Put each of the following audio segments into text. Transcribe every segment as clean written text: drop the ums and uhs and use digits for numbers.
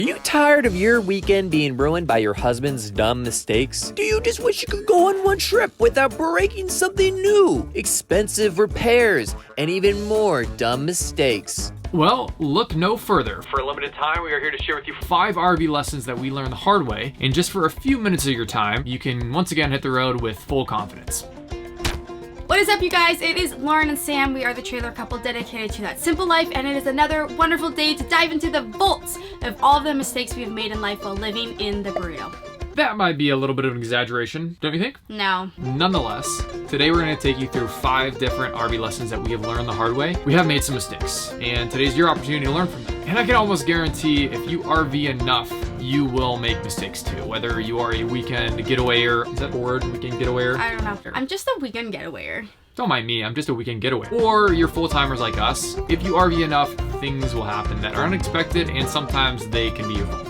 Are you tired of your weekend being ruined by your husband's dumb mistakes? Do you just wish you could go on one trip without breaking something new? Expensive repairs, and even more dumb mistakes. Well, look no further. For a limited time, we are here to share with you 5 RV lessons that we learned the hard way, and just for a few minutes of your time, you can once again hit the road with full confidence. What is up, you guys? It is Lauren and Sam. We are the trailer couple dedicated to that simple life, and it is another wonderful day to dive into the vaults of all of the mistakes we've made in life while living in the burrito. That might be a little bit of an exaggeration, don't you think? No. Nonetheless, today we're going to take you through 5 different RV lessons that we have learned the hard way. We have made some mistakes, and today's your opportunity to learn from them. And I can almost guarantee if you RV enough, you will make mistakes too. Whether you are a weekend getawayer, is that a word? Weekend getawayer? I don't know. I'm just a weekend getawayer. Don't mind me, I'm just a weekend getaway. Or you're full-timers like us. If you RV enough, things will happen that are unexpected, and sometimes they can be your fault.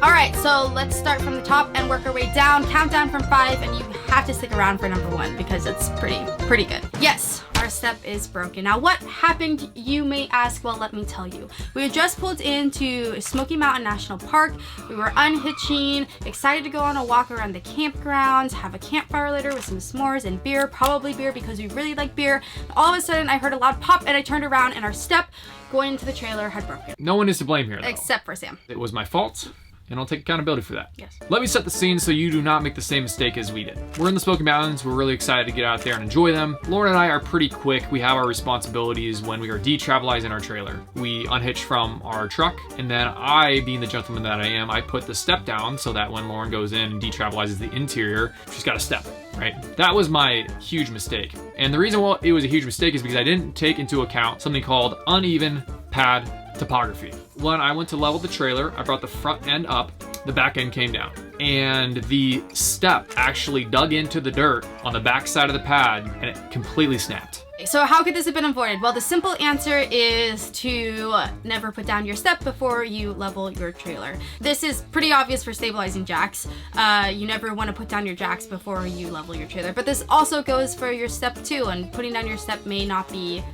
All right, so let's start from the top and work our way down. Count down from 5, and you have to stick around for number 1 because it's pretty good. Yes, our step is broken. Now, what happened, you may ask? Well, let me tell you. We had just pulled into Smoky Mountain National Park. We were unhitching, excited to go on a walk around the campgrounds, have a campfire later with some s'mores and beer, probably beer because we really like beer. All of a sudden, I heard a loud pop, and I turned around, and our step going into the trailer had broken. No one is to blame here, though. Except for Sam. It was my fault, and I'll take accountability for that. Yes. Let me set the scene so you do not make the same mistake as we did. We're in the Smoky Mountains. We're really excited to get out there and enjoy them. Lauren and I are pretty quick. We have our responsibilities when we are detravelizing our trailer. We unhitch from our truck, and then I, being the gentleman that I am, I put the step down so that when Lauren goes in and detravelizes the interior, she's got to step, right? That was my huge mistake. And the reason why it was a huge mistake is because I didn't take into account something called uneven pad topography. When I went to level the trailer, I brought the front end up, the back end came down. And the step actually dug into the dirt on the back side of the pad, and it completely snapped. So how could this have been avoided? Well, the simple answer is to never put down your step before you level your trailer. This is pretty obvious for stabilizing jacks. You never want to put down your jacks before you level your trailer. But this also goes for your step too, and putting down your step may not be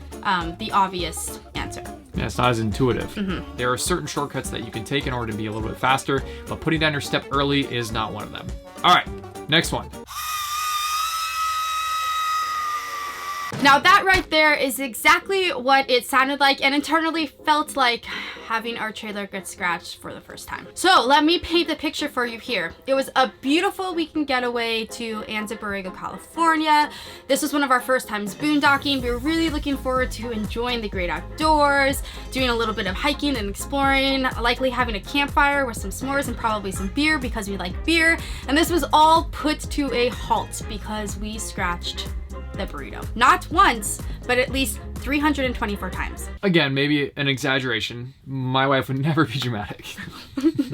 the obvious answer. Yeah, it's not as intuitive. Mm-hmm. There are certain shortcuts that you can take in order to be a little bit faster, but putting down your step early is not one of them. All right, next one. Now that right there is exactly what it sounded like and internally felt like having our trailer get scratched for the first time. So let me paint the picture for you here. It was a beautiful weekend getaway to Anza Borrego, California. This was one of our first times boondocking. We were really looking forward to enjoying the great outdoors, doing a little bit of hiking and exploring, likely having a campfire with some s'mores and probably some beer because we like beer. And this was all put to a halt because we scratched the burrito. Not once, but at least 324 times. Again, maybe an exaggeration. My wife would never be dramatic.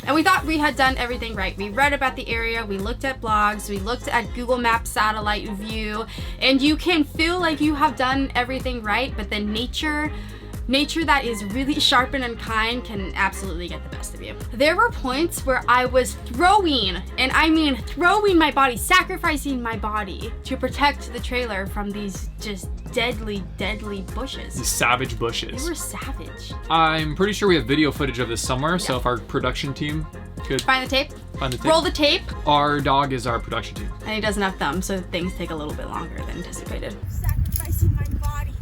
And we thought we had done everything right. We read about the area, we looked at blogs, we looked at Google Maps satellite view, and you can feel like you have done everything right, but then nature that is really sharp and kind can absolutely get the best of you. There were points where I was throwing, and I mean throwing my body, sacrificing my body to protect the trailer from these just deadly bushes. These savage bushes. They were savage. I'm pretty sure we have video footage of this somewhere, so if our production team could Find the tape. find the tape. Roll the tape. Our dog is our production team. And he doesn't have thumbs, so things take a little bit longer than anticipated. Sacrificing my body.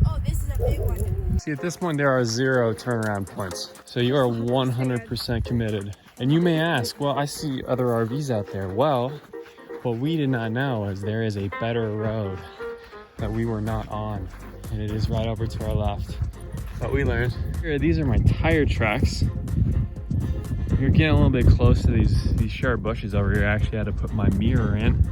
Oh, this is a big one. See, at this point, there are 0 turnaround points. So you are 100% committed. And you may ask, well, I see other RVs out there. Well, what we did not know is there is a better road that we were not on. And it is right over to our left. What we learned. Here, these are my tire tracks. You're getting a little bit close to these sharp bushes over here. I actually had to put my mirror in.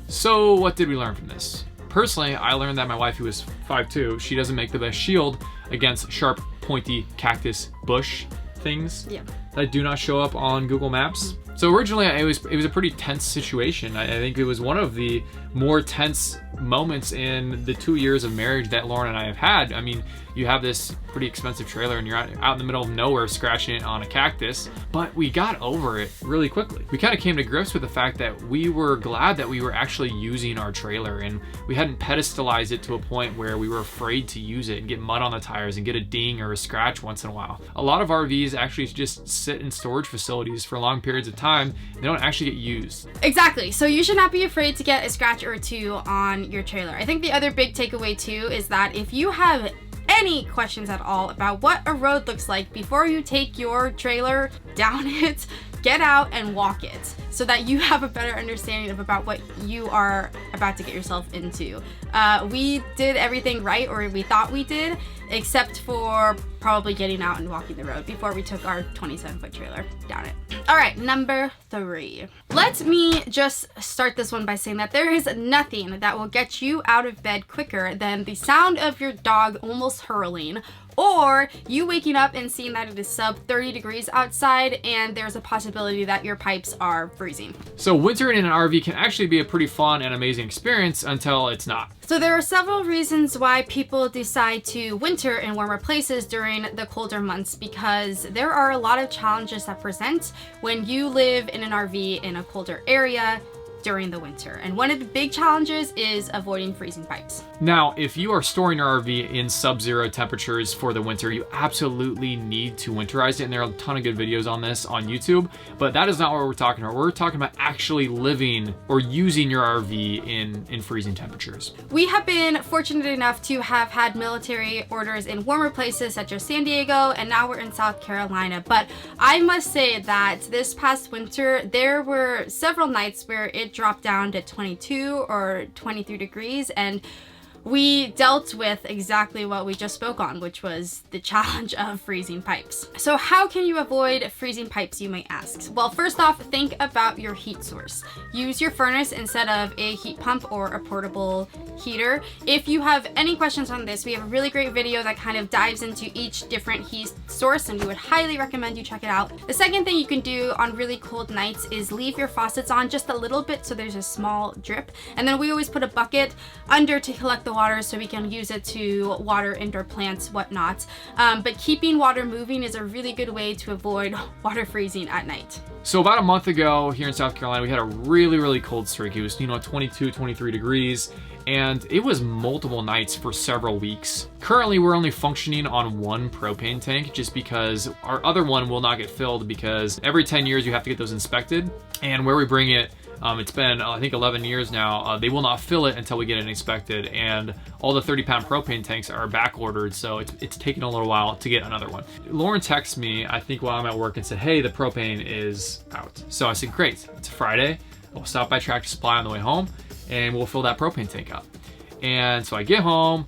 So what did we learn from this? Personally, I learned that my wife, who is 5'2", she doesn't make the best shield against sharp, pointy cactus bush things Yeah. that do not show up on Google Maps. So originally it was a pretty tense situation. I think it was one of the more tense moments in the 2 years of marriage that Lauren and I have had. I mean, you have this pretty expensive trailer and you're out in the middle of nowhere scratching it on a cactus, but we got over it really quickly. We kind of came to grips with the fact that we were glad that we were actually using our trailer and we hadn't pedestalized it to a point where we were afraid to use it and get mud on the tires and get a ding or a scratch once in a while. A lot of RVs actually just sit in storage facilities for long periods of time. They don't actually get used. Exactly. So you should not be afraid to get a scratch or two on your trailer. I think the other big takeaway too is that if you have any questions at all about what a road looks like before you take your trailer down it, get out and walk it so that you have a better understanding of about what you are about to get yourself into. We did everything right, or we thought we did, except for probably getting out and walking the road before we took our 27-foot trailer down it. All right, number 3. Let me just start this one by saying that there is nothing that will get you out of bed quicker than the sound of your dog almost hurling, or you waking up and seeing that it is sub 30 degrees outside and there's a possibility that your pipes are freezing. So wintering in an RV can actually be a pretty fun and amazing experience until it's not. So there are several reasons why people decide to winter in warmer places during the colder months, because there are a lot of challenges that present when you live in an RV in a colder area during the winter. And one of the big challenges is avoiding freezing pipes. Now, if you are storing your RV in sub-zero temperatures for the winter, you absolutely need to winterize it. And there are a ton of good videos on this on YouTube, but that is not what we're talking about. We're talking about actually living or using your RV in freezing temperatures. We have been fortunate enough to have had military orders in warmer places such as San Diego, and now we're in South Carolina. But I must say that this past winter, there were several nights where it dropped down to 22 or 23 degrees, and we dealt with exactly what we just spoke on, which was the challenge of freezing pipes. So how can you avoid freezing pipes, you may ask? Well, first off, think about your heat source. Use your furnace instead of a heat pump or a portable heater. If you have any questions on this, we have a really great video that kind of dives into each different heat source, and we would highly recommend you check it out. The second thing you can do on really cold nights is leave your faucets on just a little bit so there's a small drip, and then we always put a bucket under to collect the water so we can use it to water indoor plants, whatnot. But keeping water moving is a really good way to avoid water freezing at night. So about a month ago here in South Carolina, we had a really, really cold streak. It was, 22, 23 degrees, and it was multiple nights for several weeks. Currently, we're only functioning on one propane tank just because our other one will not get filled, because every 10 years you have to get those inspected, and where we bring it, it's been, I think, 11 years now. They will not fill it until we get it inspected, and all the 30-pound propane tanks are back ordered, so it's taking a little while to get another one. Lauren texted me, I think while I'm at work, and said, hey, the propane is out. So I said, great, it's a Friday. I'll stop by Tractor Supply on the way home, and we'll fill that propane tank up. And so I get home,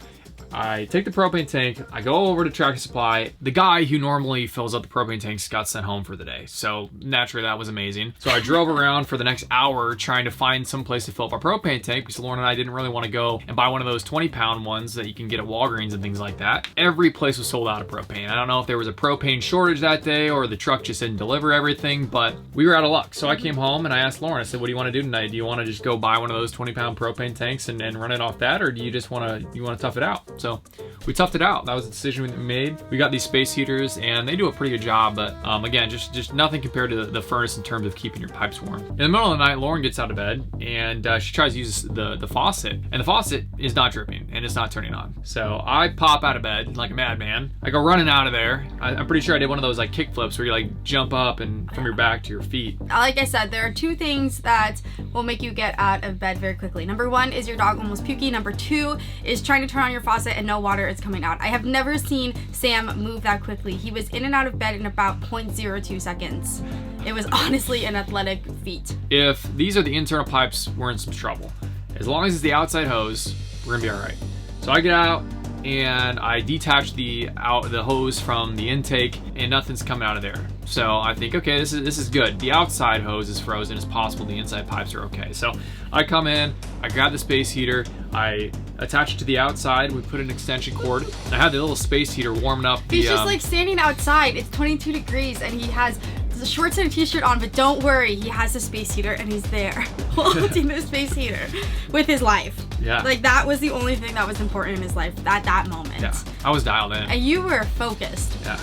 I take the propane tank, I go over to Tractor Supply. The guy who normally fills up the propane tanks got sent home for the day. So naturally that was amazing. So I drove around for the next hour trying to find some place to fill up our propane tank, because Lauren and I didn't really want to go and buy one of those 20-pound ones that you can get at Walgreens and things like that. Every place was sold out of propane. I don't know if there was a propane shortage that day or the truck just didn't deliver everything, but we were out of luck. So I came home and I asked Lauren, I said, what do you want to do tonight? Do you want to just go buy one of those 20-pound propane tanks and run it off that? Or do you just want to tough it out? So we toughed it out. That was the decision we made. We got these space heaters and they do a pretty good job, but again, just nothing compared to the furnace in terms of keeping your pipes warm. In the middle of the night, Lauren gets out of bed and she tries to use the faucet, and the faucet is not dripping and it's not turning on. So I pop out of bed like a madman. I go running out of there. I'm pretty sure I did one of those like kick flips where you like jump up and from your back to your feet. Like I said, there are two things that will make you get out of bed very quickly. Number one is your dog almost puking. Number two is trying to turn on your faucet and no water is coming out. I have never seen Sam move that quickly. He was in and out of bed in about 0.02 seconds. It was honestly an athletic feat. If these are the internal pipes, we're in some trouble. As long as it's the outside hose, we're gonna be all right. So I get out and I detach the hose from the intake, and nothing's coming out of there. So I think, okay, this is good. The outside hose is frozen. It's possible the inside pipes are okay. So I come in, I grab the space heater, I attach it to the outside. We put an extension cord. And I have the little space heater warming up. He's just like standing outside. It's 22 degrees and he has shorts and a t-shirt on, but don't worry, he has a space heater and he's there holding the space heater with his life. Yeah. Like that was the only thing that was important in his life at that moment. Yeah, I was dialed in. And you were focused. Yeah.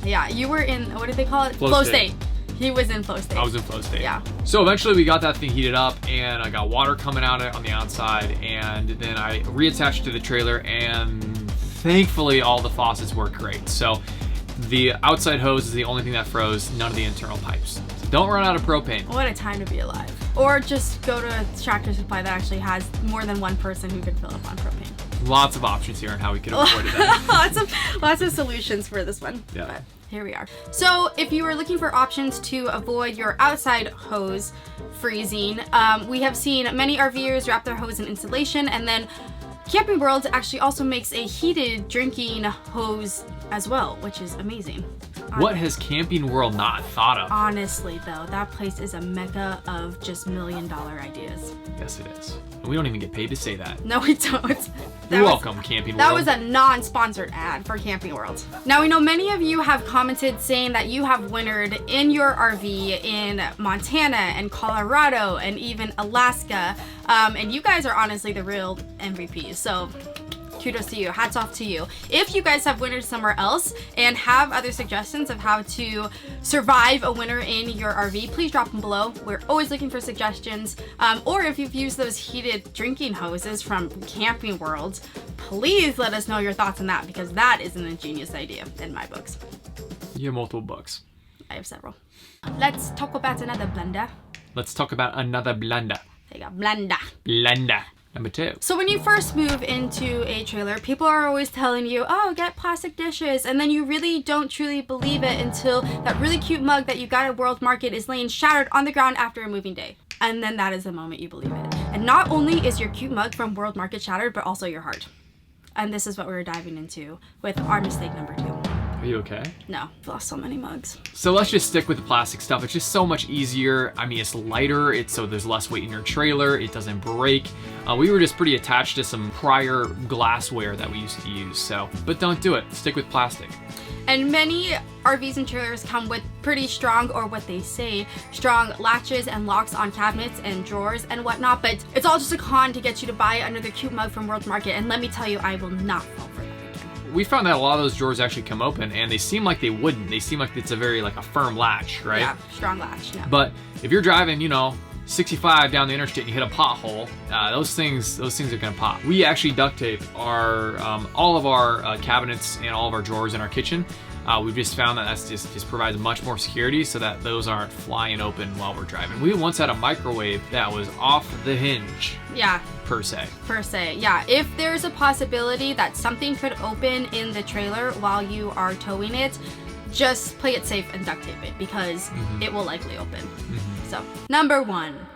Yeah, you were in, what did they call it? Flow state. He was in flow state. I was in flow state. Yeah. So eventually we got that thing heated up and I got water coming out on the outside, and then I reattached to the trailer, and thankfully all the faucets work great. So the outside hose is the only thing that froze, none of the internal pipes. So don't run out of propane. What a time to be alive. Or just go to a Tractor Supply that actually has more than one person who can fill up on propane. Lots of options here on how we could have avoided that. lots of solutions for this one. Yeah. But here we are. So if you are looking for options to avoid your outside hose freezing, we have seen many RVers wrap their hose in insulation, and then Camping World actually also makes a heated drinking hose as well, which is amazing. What has Camping World not thought of? Honestly though, that place is a mecca of just $1 million ideas. Yes, it is. And we don't even get paid to say that. No, we don't. You're welcome, Camping World. That was a non-sponsored ad for Camping World. Now, we know many of you have commented saying that you have wintered in your RV in Montana and Colorado and even Alaska. And you guys are honestly the real MVPs. So kudos to you. Hats off to you. If you guys have wintered somewhere else and have other suggestions of how to survive a winter in your RV, please drop them below. We're always looking for suggestions. Or if you've used those heated drinking hoses from Camping World, please let us know your thoughts on that, because that is an ingenious idea in my books. You have multiple books. I have several. Let's talk about another blunder. Let's talk about another blunder. There you go, blunder. Blunder number 2. So when you first move into a trailer, people are always telling you, oh, get plastic dishes. And then you really don't truly believe it until that really cute mug that you got at World Market is laying shattered on the ground after a moving day. And then that is the moment you believe it. And not only is your cute mug from World Market shattered, but also your heart. And this is what we're diving into with our mistake number 2. Are you okay? No, I've lost so many mugs. So let's just stick with the plastic stuff. It's just so much easier. I mean, it's lighter, so there's less weight in your trailer. It doesn't break. We were just pretty attached to some prior glassware that we used to use. So, but don't do it. Stick with plastic. And many RVs and trailers come with pretty strong, or what they say, strong latches and locks on cabinets and drawers and whatnot, but it's all just a con to get you to buy another cute mug from World Market. And let me tell you, I will not fall for that again. We found that a lot of those drawers actually come open, and they seem like they wouldn't. They seem like it's a very like a firm latch, right? Yeah, strong latch. No. But if you're driving, 65 down the interstate and you hit a pothole, those things are gonna pop. We actually duct tape our all of our cabinets and all of our drawers in our kitchen. We've just found that that's just provides much more security, so that those aren't flying open while we're driving. We once had a microwave that was off the hinge. Yeah. Per se, yeah. If there's a possibility that something could open in the trailer while you are towing it, just play it safe and duct tape it, because it will likely open. So, number 1.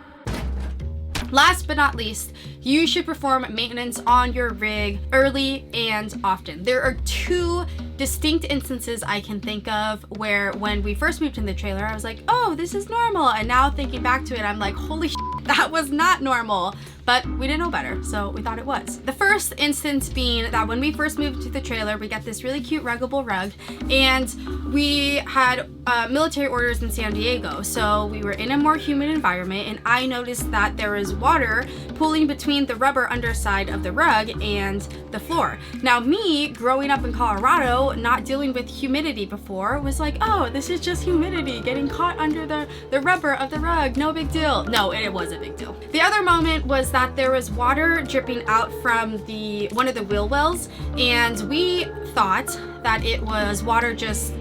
Last but not least, you should perform maintenance on your rig early and often. There are 2 distinct instances I can think of where when we first moved in the trailer, I was like, oh, this is normal. And now thinking back to it, I'm like, holy shit, that was not normal. But we didn't know better, so we thought it was. The first instance being that when we first moved to the trailer, we got this really cute ruggable rug, and we had military orders in San Diego, so we were in a more humid environment, and I noticed that there was water pooling between the rubber underside of the rug and the floor. Now me, growing up in Colorado, not dealing with humidity before, was like, oh, this is just humidity getting caught under the rubber of the rug, no big deal. No, it was a big deal. The other moment was that there was water dripping out from one of the wheel wells, and we thought that it was water just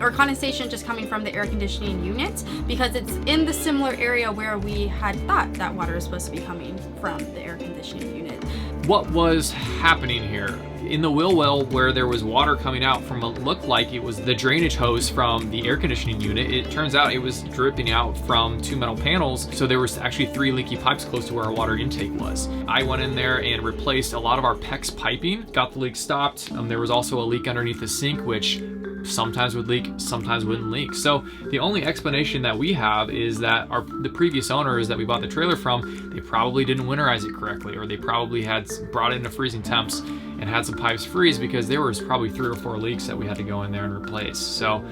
or condensation just coming from the air conditioning unit, because it's in the similar area where we had thought that water was supposed to be coming from the air conditioning unit. what was happening here? In the wheel well where there was water coming out from what looked like it was the drainage hose from the air conditioning unit, it turns out it was dripping out from 2 metal panels, so there was actually 3 leaky pipes close to where our water intake was. I went in there and replaced a lot of our PEX piping, got the leak stopped. There was also a leak underneath the sink, which sometimes would leak, sometimes wouldn't leak. So the only explanation that we have is that the previous owners that we bought the trailer from, they probably didn't winterize it correctly, or they probably had brought it into freezing temps and had some pipes freeze, because there was probably 3 or 4 leaks that we had to go in there and replace. So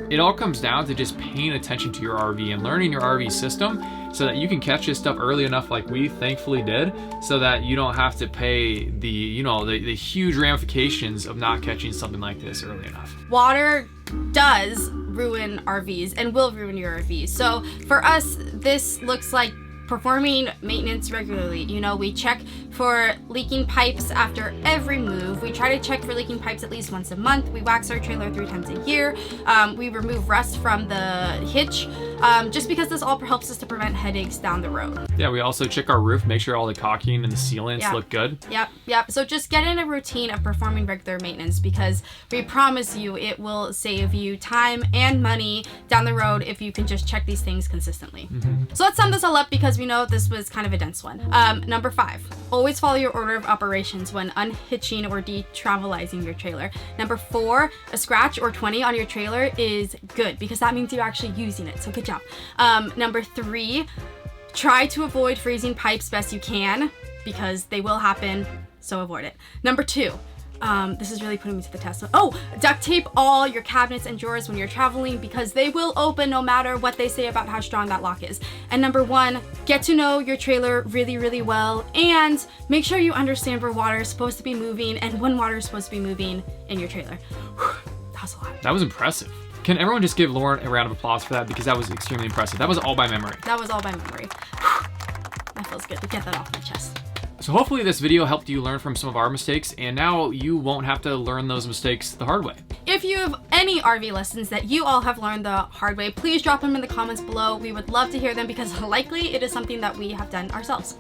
It all comes down to just paying attention to your RV and learning your RV system so that you can catch this stuff early enough like we thankfully did, so that you don't have to pay the huge ramifications of not catching something like this early enough. Water does ruin RVs and will ruin your RVs. So for us, this looks like performing maintenance regularly. We check for leaking pipes after every move. We try to check for leaking pipes at least once a month. We wax our trailer 3 times a year. We remove rust from the hitch, just because this all helps us to prevent headaches down the road. Yeah, we also check our roof, make sure all the caulking and the sealants look good. Yep. So just get in a routine of performing regular maintenance, because we promise you it will save you time and money down the road if you can just check these things consistently. So let's sum this all up, because we know this was kind of a dense one. Number 5, always follow your order of operations when unhitching or detravelizing your trailer. Number 4, a scratch or 20 on your trailer is good, because that means you're actually using it. So good job. Number 3, try to avoid freezing pipes best you can, because they will happen, so avoid it. Number 2, this is really putting me to the test. Oh, duct tape all your cabinets and drawers when you're traveling, because they will open no matter what they say about how strong that lock is. And number 1, get to know your trailer really, really well, and make sure you understand where water is supposed to be moving and when water is supposed to be moving in your trailer. That was a lot. That was impressive. Can everyone just give Lauren a round of applause for that, because that was extremely impressive. That was all by memory. That was all by memory. That feels good to get that off my chest. So hopefully this video helped you learn from some of our mistakes, and now you won't have to learn those mistakes the hard way. If you have any RV lessons that you all have learned the hard way, please drop them in the comments below. We would love to hear them, because likely it is something that we have done ourselves.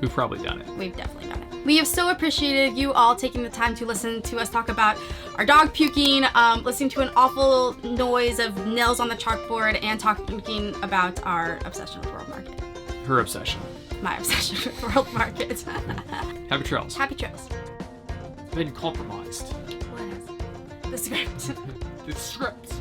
We've probably done it. We've definitely done it. We have so appreciated you all taking the time to listen to us talk about our dog puking, listening to an awful noise of nails on the chalkboard, and talking about our obsession with World Market. Her obsession. My obsession with World Market. Happy trails. Happy trails. Been compromised. What is the script? The script.